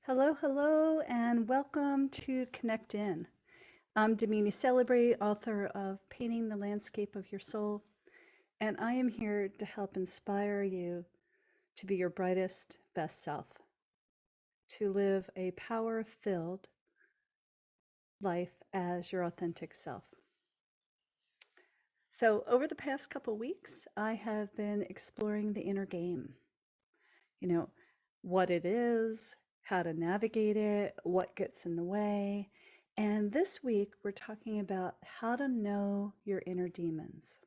Hello, hello, and welcome to Connect In. I'm Damini Celebrate, author of Painting the Landscape of Your Soul, and I am here to help inspire you to be your brightest, best self, to live a power-filled life as your authentic self. So over the past couple weeks, I have been exploring the inner game. You know, what it is, how to navigate it, what gets in the way. And this week, we're talking about how to know your inner demons.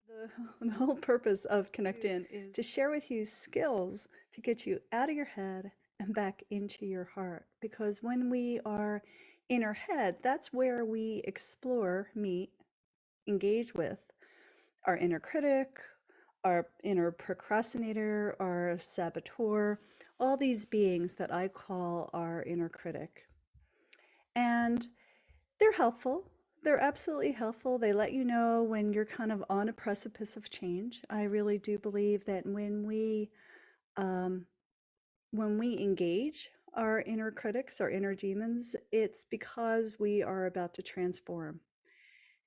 The, the whole purpose of Connect In is to share with you skills to get you out of your head and back into your heart. Because when we are in our head, that's where we explore, meet, engage with our inner critic, our inner procrastinator, our saboteur, all these beings that I call our inner critic. And they're helpful. They're absolutely helpful. They let you know when you're kind of on a precipice of change. I really do believe that um, when we engage our inner critics, our inner demons, it's because we are about to transform.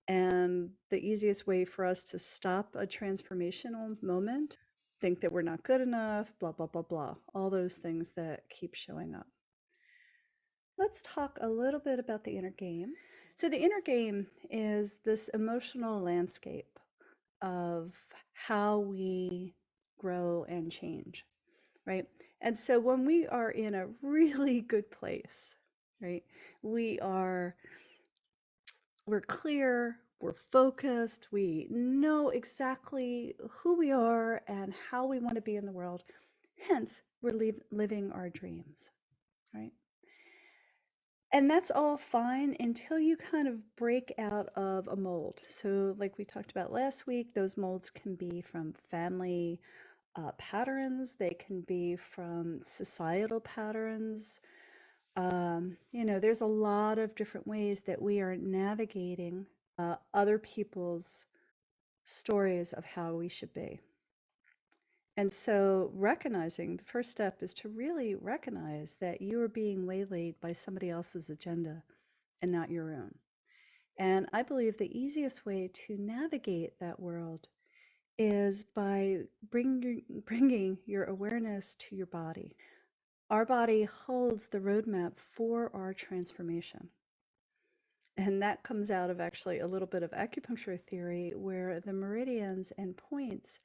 And the easiest way for us to stop a transformational moment, think that we're not good enough, blah, blah, blah, blah, all those things that keep showing up. Let's talk a little bit about the inner game. So the inner game is this emotional landscape of how we grow and change, right? And so when we are in a really good place, right, we're clear, we're focused, we know exactly who we are and how we want to be in the world. Hence, we're living our dreams, right? And that's all fine until you kind of break out of a mold. So, like we talked about last week, those molds can be from family patterns, they can be from societal patterns. There's a lot of different ways that we are navigating other people's stories of how we should be. And so recognizing the first step is to really recognize that you are being waylaid by somebody else's agenda and not your own. And I believe the easiest way to navigate that world is by bringing your awareness to your body. Our body holds the roadmap for our transformation. And that comes out of actually a little bit of acupuncture theory where the meridians and points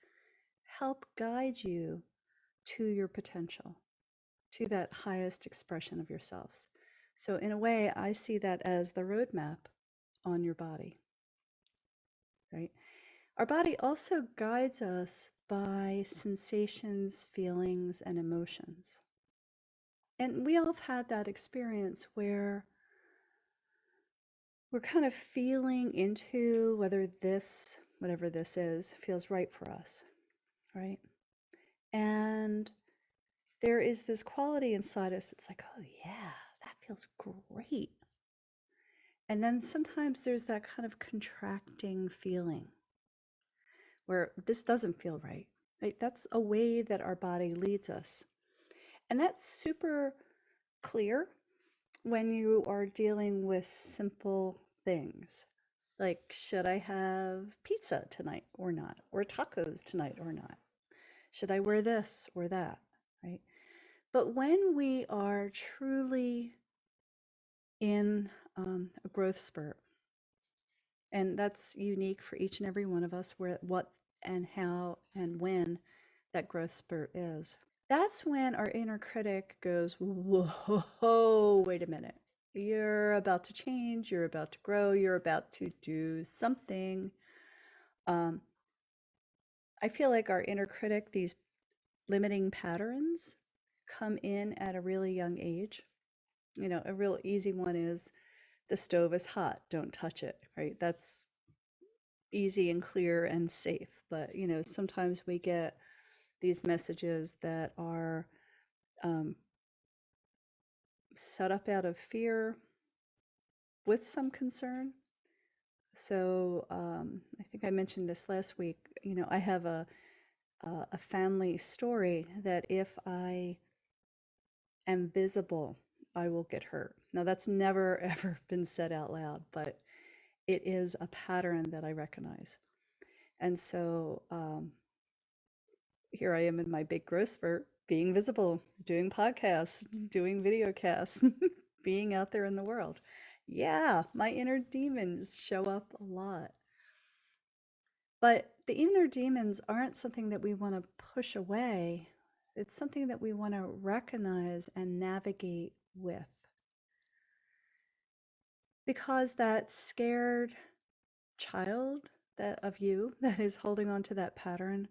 help guide you to your potential, to that highest expression of yourselves. So in a way, I see that as the roadmap on your body, right? Our body also guides us by sensations, feelings, and emotions. And we all have had that experience where we're kind of feeling into whether this, whatever this is, feels right for us, right? And there is this quality inside us that's like, oh yeah, that feels great. And then sometimes there's that kind of contracting feeling where this doesn't feel right. Right? That's a way that our body leads us. And that's super clear when you are dealing with simple things. Like, should I have pizza tonight or not? Or tacos tonight or not? Should I wear this or that? Right? But when we are truly in a growth spurt, and that's unique for each and every one of us, where what and how and when that growth spurt is. That's when our inner critic goes, whoa, wait a minute. You're about to change, you're about to grow, you're about to do something. Um, I feel like our inner critic, these limiting patterns, come in at a really young age. A real easy one is the stove is hot, don't touch it, right? That's easy and clear and safe. But, sometimes we get these messages that are set up out of fear with some concern. So I think I mentioned this last week. I have a family story that if I and visible, I will get hurt. Now, that's never ever been said out loud, but it is a pattern that I recognize. And so here I am in my big growth spurt, being visible, doing podcasts, doing video casts, being out there in the world. Yeah, my inner demons show up a lot. But the inner demons aren't something that we want to push away. It's something that we want to recognize and navigate with. Because that scared child that of you that is holding on to that pattern,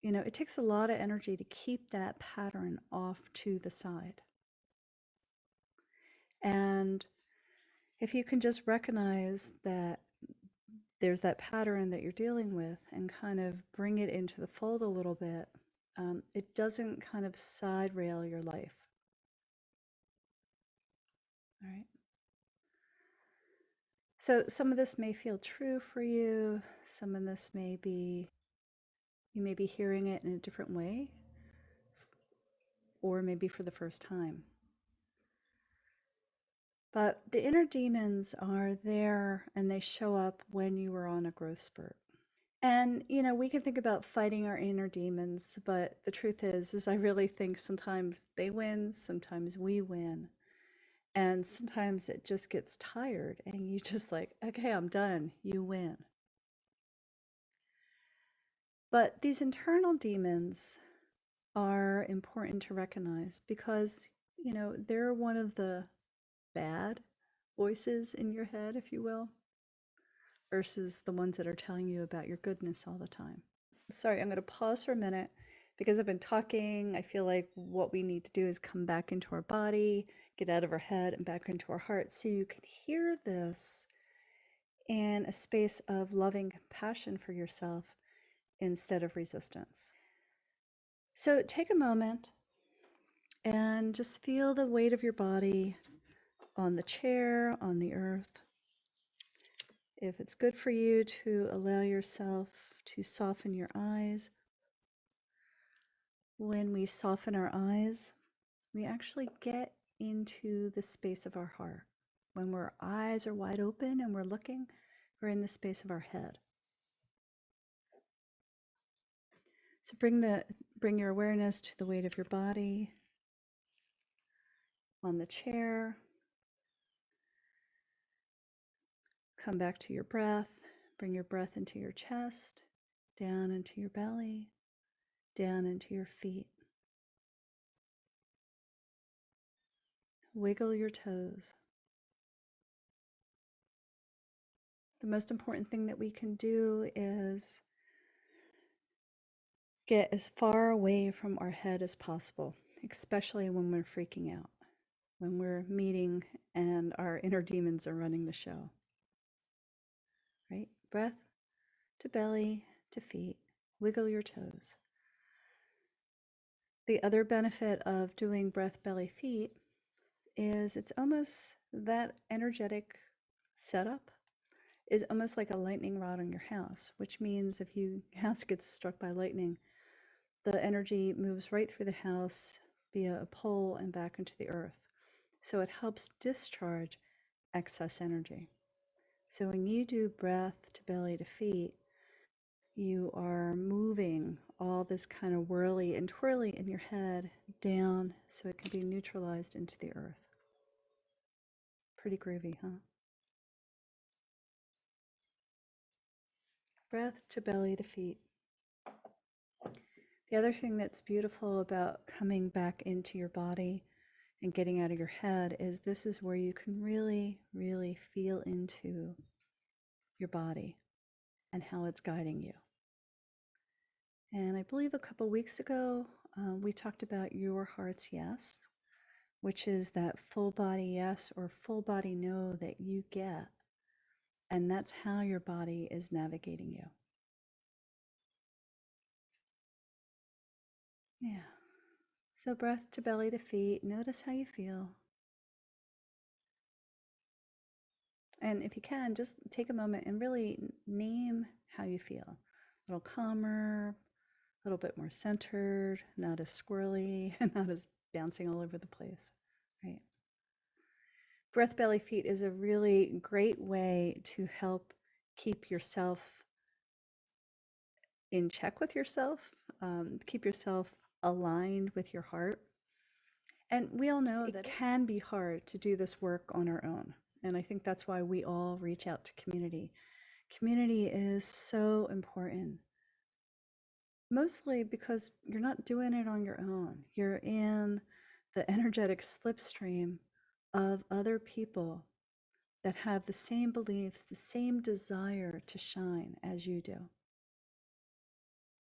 it takes a lot of energy to keep that pattern off to the side. And if you can just recognize that there's that pattern that you're dealing with and kind of bring it into the fold a little bit, it doesn't kind of side rail your life. All right. So some of this may feel true for you. Some of this you may be hearing it in a different way, or maybe for the first time. But the inner demons are there and they show up when you are on a growth spurt. And, we can think about fighting our inner demons, but the truth is I really think sometimes they win, sometimes we win. And sometimes it just gets tired and you just like, okay, I'm done. You win. But these internal demons are important to recognize because, they're one of the bad voices in your head, if you will, versus the ones that are telling you about your goodness all the time. Sorry, I'm going to pause for a minute because I've been talking. I feel like what we need to do is come back into our body, get out of our head and back into our heart so you can hear this in a space of loving compassion for yourself instead of resistance. So take a moment and just feel the weight of your body on the chair, on the earth. If it's good for you to allow yourself to soften your eyes, when we soften our eyes, we actually get into the space of our heart. When our eyes are wide open and we're looking, we're in the space of our head. So bring your awareness to the weight of your body on the chair. Come back to your breath. Bring your breath into your chest, down into your belly, down into your feet. Wiggle your toes. The most important thing that we can do is get as far away from our head as possible, especially when we're freaking out, when we're meeting and our inner demons are running the show. Right? Breath to belly to feet. Wiggle your toes. The other benefit of doing breath, belly, feet is it's almost that energetic setup is almost like a lightning rod on your house, which means if your house gets struck by lightning, the energy moves right through the house via a pole and back into the earth. So it helps discharge excess energy. So when you do breath to belly to feet, you are moving all this kind of whirly and twirly in your head down so it can be neutralized into the earth. Pretty groovy, huh? Breath to belly to feet. The other thing that's beautiful about coming back into your body and getting out of your head is this is where you can really, really feel into your body and how it's guiding you. And I believe a couple weeks ago, we talked about your heart's yes, which is that full body yes or full body no that you get. And that's how your body is navigating you. Yeah. So breath to belly to feet. Notice how you feel. And if you can, just take a moment and really name how you feel. A little calmer, a little bit more centered, not as squirrely, and not as bouncing all over the place, right? Breath, belly, feet is a really great way to help keep yourself in check with yourself, keep yourself aligned with your heart. And we all know that it can be hard to do this work on our own. And I think that's why we all reach out to community. Community is so important, mostly because you're not doing it on your own. You're in the energetic slipstream of other people that have the same beliefs, the same desire to shine as you do.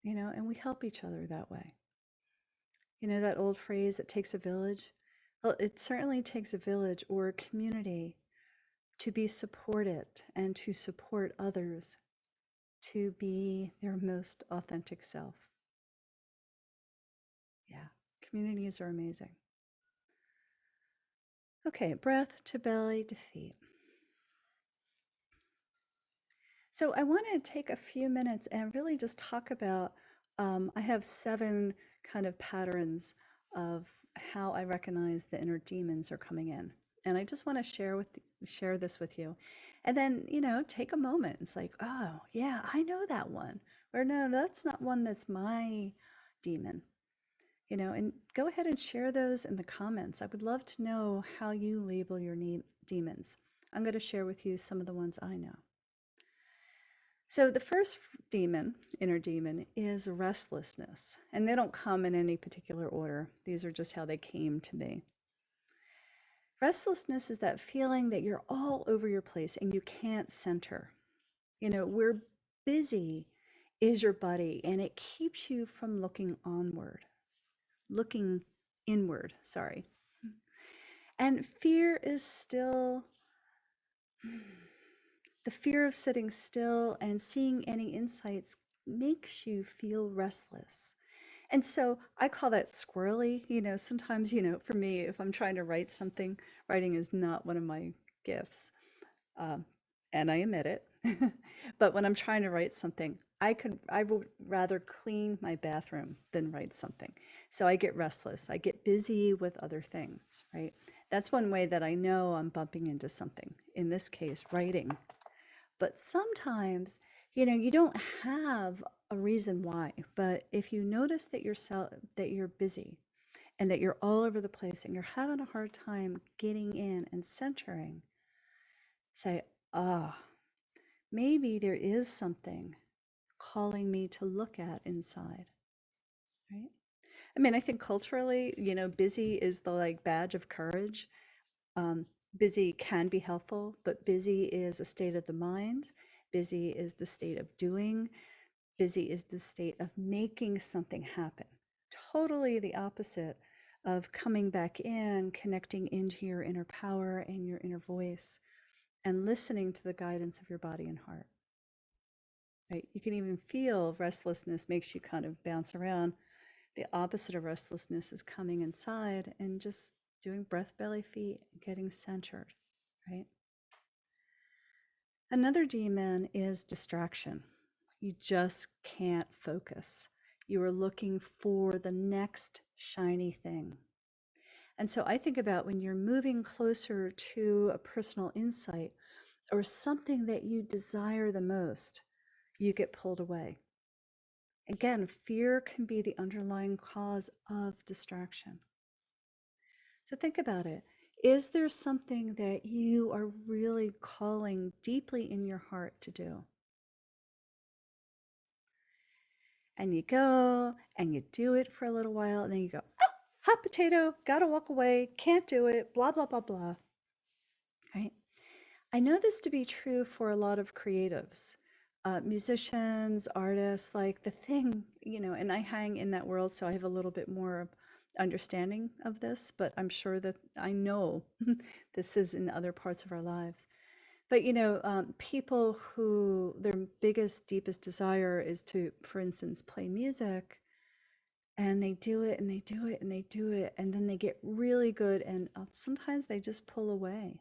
And we help each other that way. That old phrase, it takes a village. Well, it certainly takes a village or a community to be supported and to support others to be their most authentic self. Yeah, communities are amazing. Okay, breath to belly to feet. So I want to take a few minutes and really just talk about, I have 7 kind of patterns of how I recognize the inner demons are coming in. And I just want to share this with you. And then, take a moment. It's like, oh, yeah, I know that one. Or no, that's not one that's my demon. And go ahead and share those in the comments. I would love to know how you label your demons. I'm going to share with you some of the ones I know. So the first demon, inner demon, is restlessness. And they don't come in any particular order. These are just how they came to me. Restlessness is that feeling that you're all over your place and you can't center. We're busy is your buddy, and it keeps you from looking inward, sorry. And fear is still the fear of sitting still and seeing any insights makes you feel restless. And so I call that squirrely. Sometimes, for me, if I'm trying to write something, writing is not one of my gifts. Um, and I admit it. But when I'm trying to write something, I would rather clean my bathroom than write something. So I get restless. I get busy with other things, right? That's one way that I know I'm bumping into something. In this case, writing. But sometimes, you don't have a reason why. But if you notice that you're busy and that you're all over the place and you're having a hard time getting in and centering, say, maybe there is something calling me to look at inside, right? I mean, I think culturally, busy is the badge of courage. Busy can be helpful, but busy is a state of the mind. Busy is the state of doing. Busy is the state of making something happen. Totally the opposite of coming back in, connecting into your inner power and your inner voice, and listening to the guidance of your body and heart. Right? You can even feel restlessness makes you kind of bounce around. The opposite of restlessness is coming inside and just doing breath, belly, feet, getting centered, right? Another demon is distraction. You just can't focus. You are looking for the next shiny thing. And so I think about when you're moving closer to a personal insight or something that you desire the most, you get pulled away. Again, fear can be the underlying cause of distraction. So think about it. Is there something that you are really calling deeply in your heart to do? And you go and you do it for a little while, and then you go, oh, hot potato, gotta walk away, can't do it, blah, blah, blah, blah. Right? I know this to be true for a lot of creatives, musicians, artists, like the thing, and I hang in that world, so I have a little bit more understanding of this, but I'm sure that I know this is in other parts of our lives. But, people who their biggest, deepest desire is to, for instance, play music, and they do it and they do it and they do it, and then they get really good, and sometimes they just pull away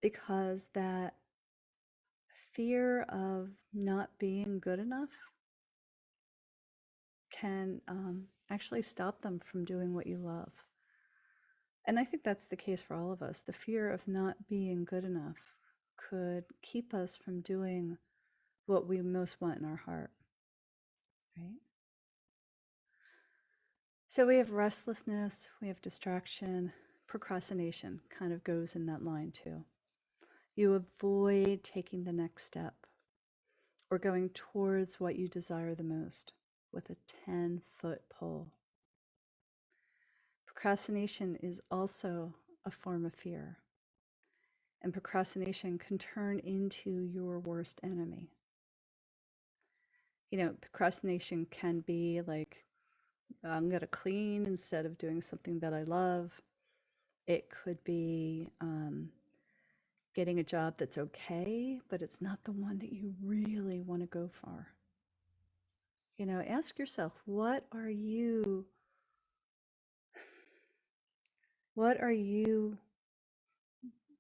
because that fear of not being good enough can actually stop them from doing what you love. And I think that's the case for all of us. The fear of not being good enough could keep us from doing what we most want in our heart, right? So we have restlessness, we have distraction, procrastination kind of goes in that line too. You avoid taking the next step or going towards what you desire the most with a 10-foot pole. Procrastination is also a form of fear, and procrastination can turn into your worst enemy. You know, procrastination can be like, I'm going to clean instead of doing something that I love. It could be getting a job that's okay, but it's not the one that you really want to go for. You know, ask yourself, what are you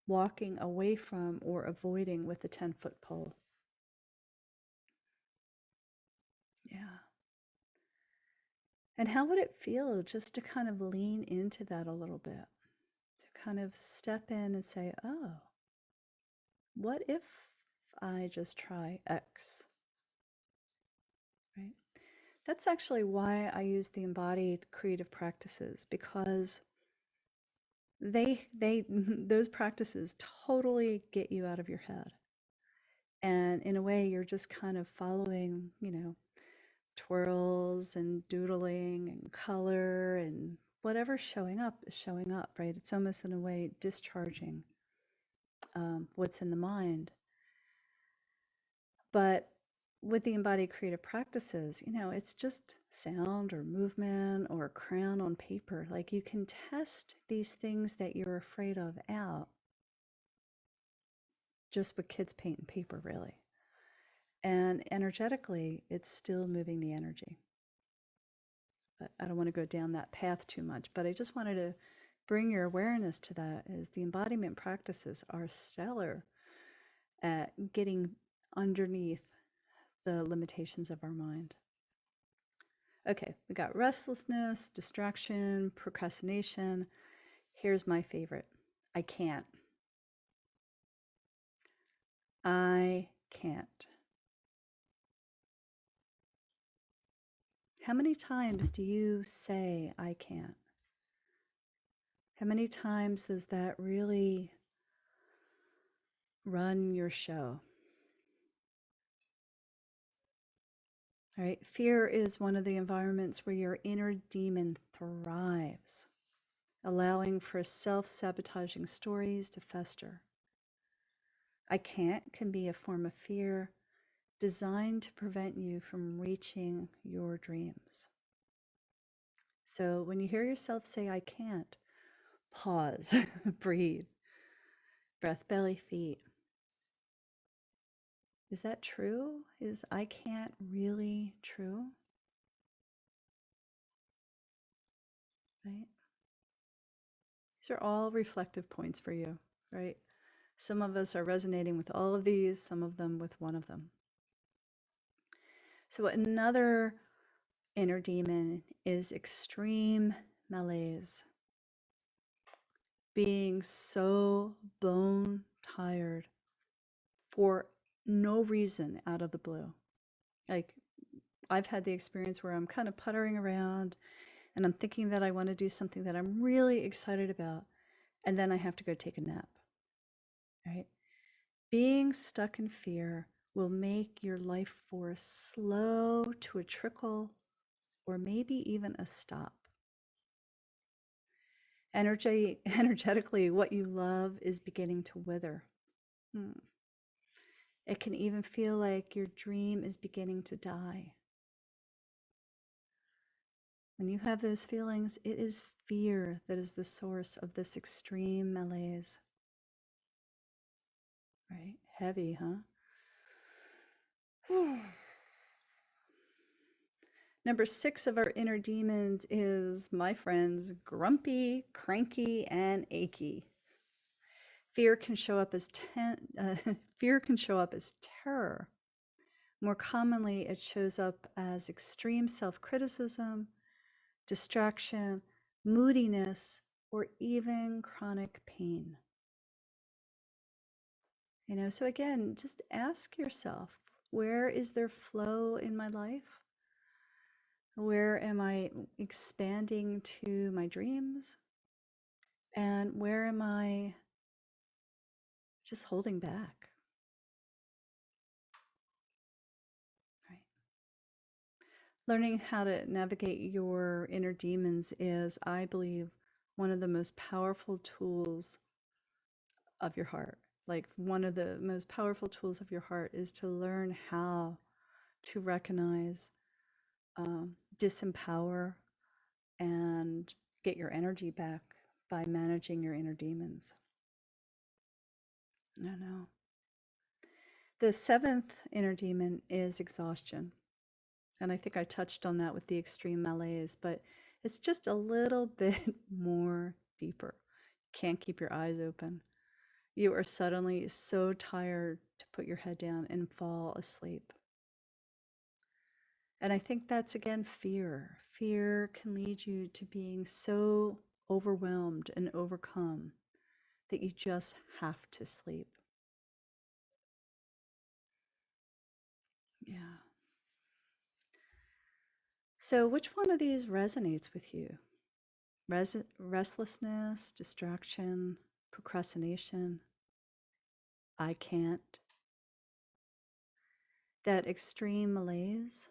walking away from or avoiding with a 10-foot pole? Yeah. And how would it feel just to kind of lean into that a little bit? To kind of step in and say, oh, what if I just try X? Right? That's actually why I use the embodied creative practices, because those practices totally get you out of your head. And in a way, you're just kind of following, you know, twirls and doodling and color, and whatever's showing up is showing up, right? It's almost in a way discharging what's in the mind. But with the embodied creative practices, you know, it's just sound or movement or crayon on paper. Like, you can test these things that you're afraid of out just with kids paint and paper, really. And energetically, it's still moving the energy. But I don't want to go down that path too much, but I just wanted to bring your awareness to that, as the embodiment practices are stellar at getting underneath the limitations of our mind. Okay, we got restlessness, distraction, procrastination. Here's my favorite. I can't. I can't. How many times do you say, I can't? How many times does that really run your show? All right, fear is one of the environments where your inner demon thrives, allowing for self-sabotaging stories to fester. I can't can be a form of fear designed to prevent you from reaching your dreams. So when you hear yourself say, I can't, pause, breathe, breath, belly, feet. Is that true? Is I can't really true? Right? These are all reflective points for you, right? Some of us are resonating with all of these, some of them with one of them. So another inner demon is extreme malaise. Being so bone tired for no reason out of the blue. Like, I've had the experience where I'm kind of puttering around and I'm thinking that I want to do something that I'm really excited about, and then I have to go take a nap, right? Being stuck in fear will make your life force slow to a trickle or maybe even a stop. Energetically, what you love is beginning to wither. It can even feel like your dream is beginning to die. When you have those feelings, it is fear that is the source of this extreme malaise. Right? Heavy, huh? Number 6 of our inner demons is, my friends, grumpy, cranky, and achy. Fear can show up as terror. More commonly, it shows up as extreme self-criticism, distraction, moodiness, or even chronic pain. So again, just ask yourself, where is there flow in my life? Where am I expanding to my dreams? And where am I just holding back? Right. Learning how to navigate your inner demons is, I believe, one of the most powerful tools of your heart. Like, one of the most powerful tools of your heart is to learn how to recognize, disempower, and get your energy back by managing your inner demons. I know. The seventh inner demon is exhaustion. And I think I touched on that with the extreme malaise, but it's just a little bit more deeper. You can't keep your eyes open. You are suddenly so tired to put your head down and fall asleep. And I think that's, again, fear. Fear can lead you to being so overwhelmed and overcome that you just have to sleep. Yeah. So which one of these resonates with you? Restlessness, distraction, procrastination, I can't, that extreme malaise,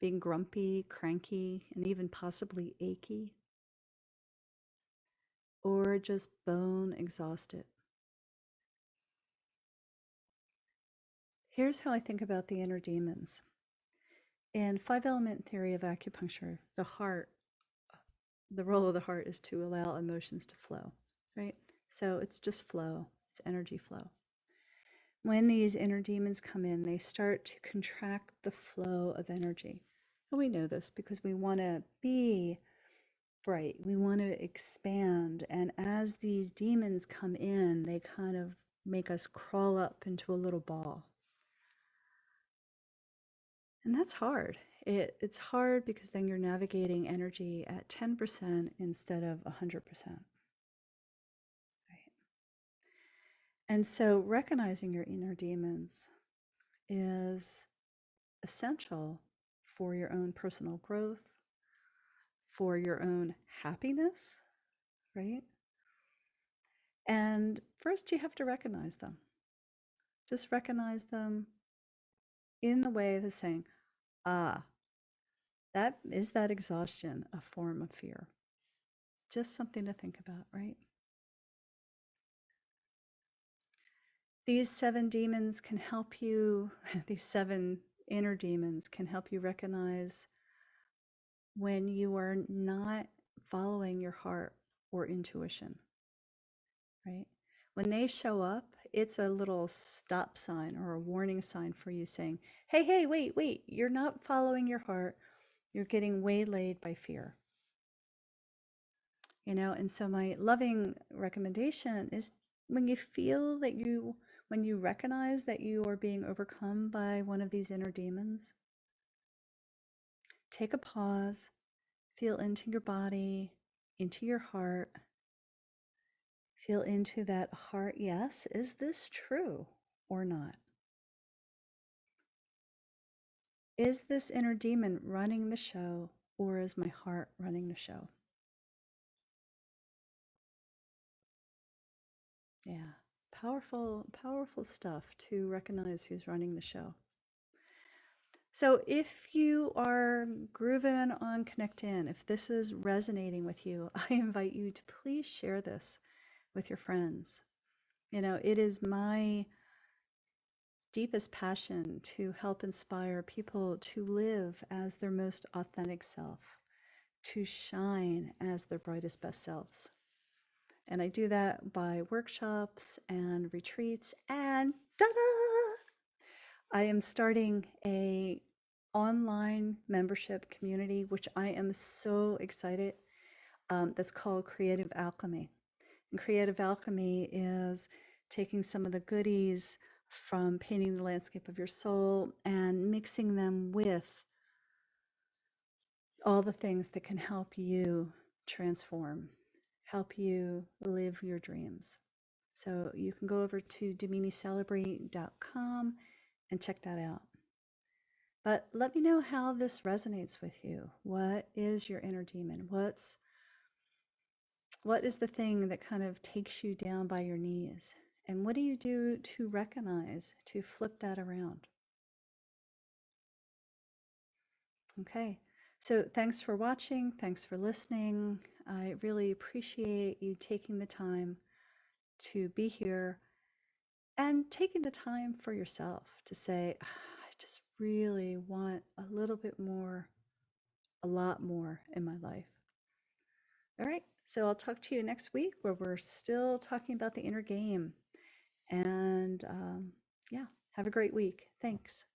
being grumpy, cranky, and even possibly achy, or just bone exhausted? Here's how I think about the inner demons. In 5-element theory of acupuncture, the role of the heart is to allow emotions to flow, right? So it's just flow, it's energy flow. When these inner demons come in, they start to contract the flow of energy. And we know this because we want to be bright, we want to expand. And as these demons come in, they kind of make us crawl up into a little ball. And that's hard. It's hard because then you're navigating energy at 10% instead of 100%. Right? And so recognizing your inner demons is essential for your own personal growth, for your own happiness, right? And first, you have to recognize them. Just recognize them in the way of saying, ah, that exhaustion a form of fear? Just something to think about, right? These 7 demons can help you, these 7 inner demons can help you recognize when you are not following your heart or intuition, right? When they show up, it's a little stop sign or a warning sign for you saying, hey, wait, you're not following your heart. You're getting waylaid by fear. And so my loving recommendation is, when you feel that when you recognize that you are being overcome by one of these inner demons, take a pause, feel into your body, into your heart, feel into that heart yes. Is this true or not? Is this inner demon running the show, or is my heart running the show? Yeah, powerful, powerful stuff to recognize who's running the show. So if you are grooving on Connect In, if this is resonating with you, I invite you to please share this with your friends. It is my deepest passion to help inspire people to live as their most authentic self, to shine as their brightest, best selves. And I do that by workshops and retreats, and ta-da! I am starting a online membership community, which I am so excited. That's called Creative Alchemy. And Creative Alchemy is taking some of the goodies from painting the landscape of your soul and mixing them with all the things that can help you transform, help you live your dreams. So you can go over to DaminiCelebrate.com and check that out. But let me know how this resonates with you. What is your inner demon? What is the thing that kind of takes you down by your knees? And what do you do to recognize, to flip that around? Okay, so thanks for watching. Thanks for listening. I really appreciate you taking the time to be here and taking the time for yourself to say, I just really want a little bit more, a lot more in my life. All right, so I'll talk to you next week where we're still talking about the inner game. And yeah, have a great week. Thanks.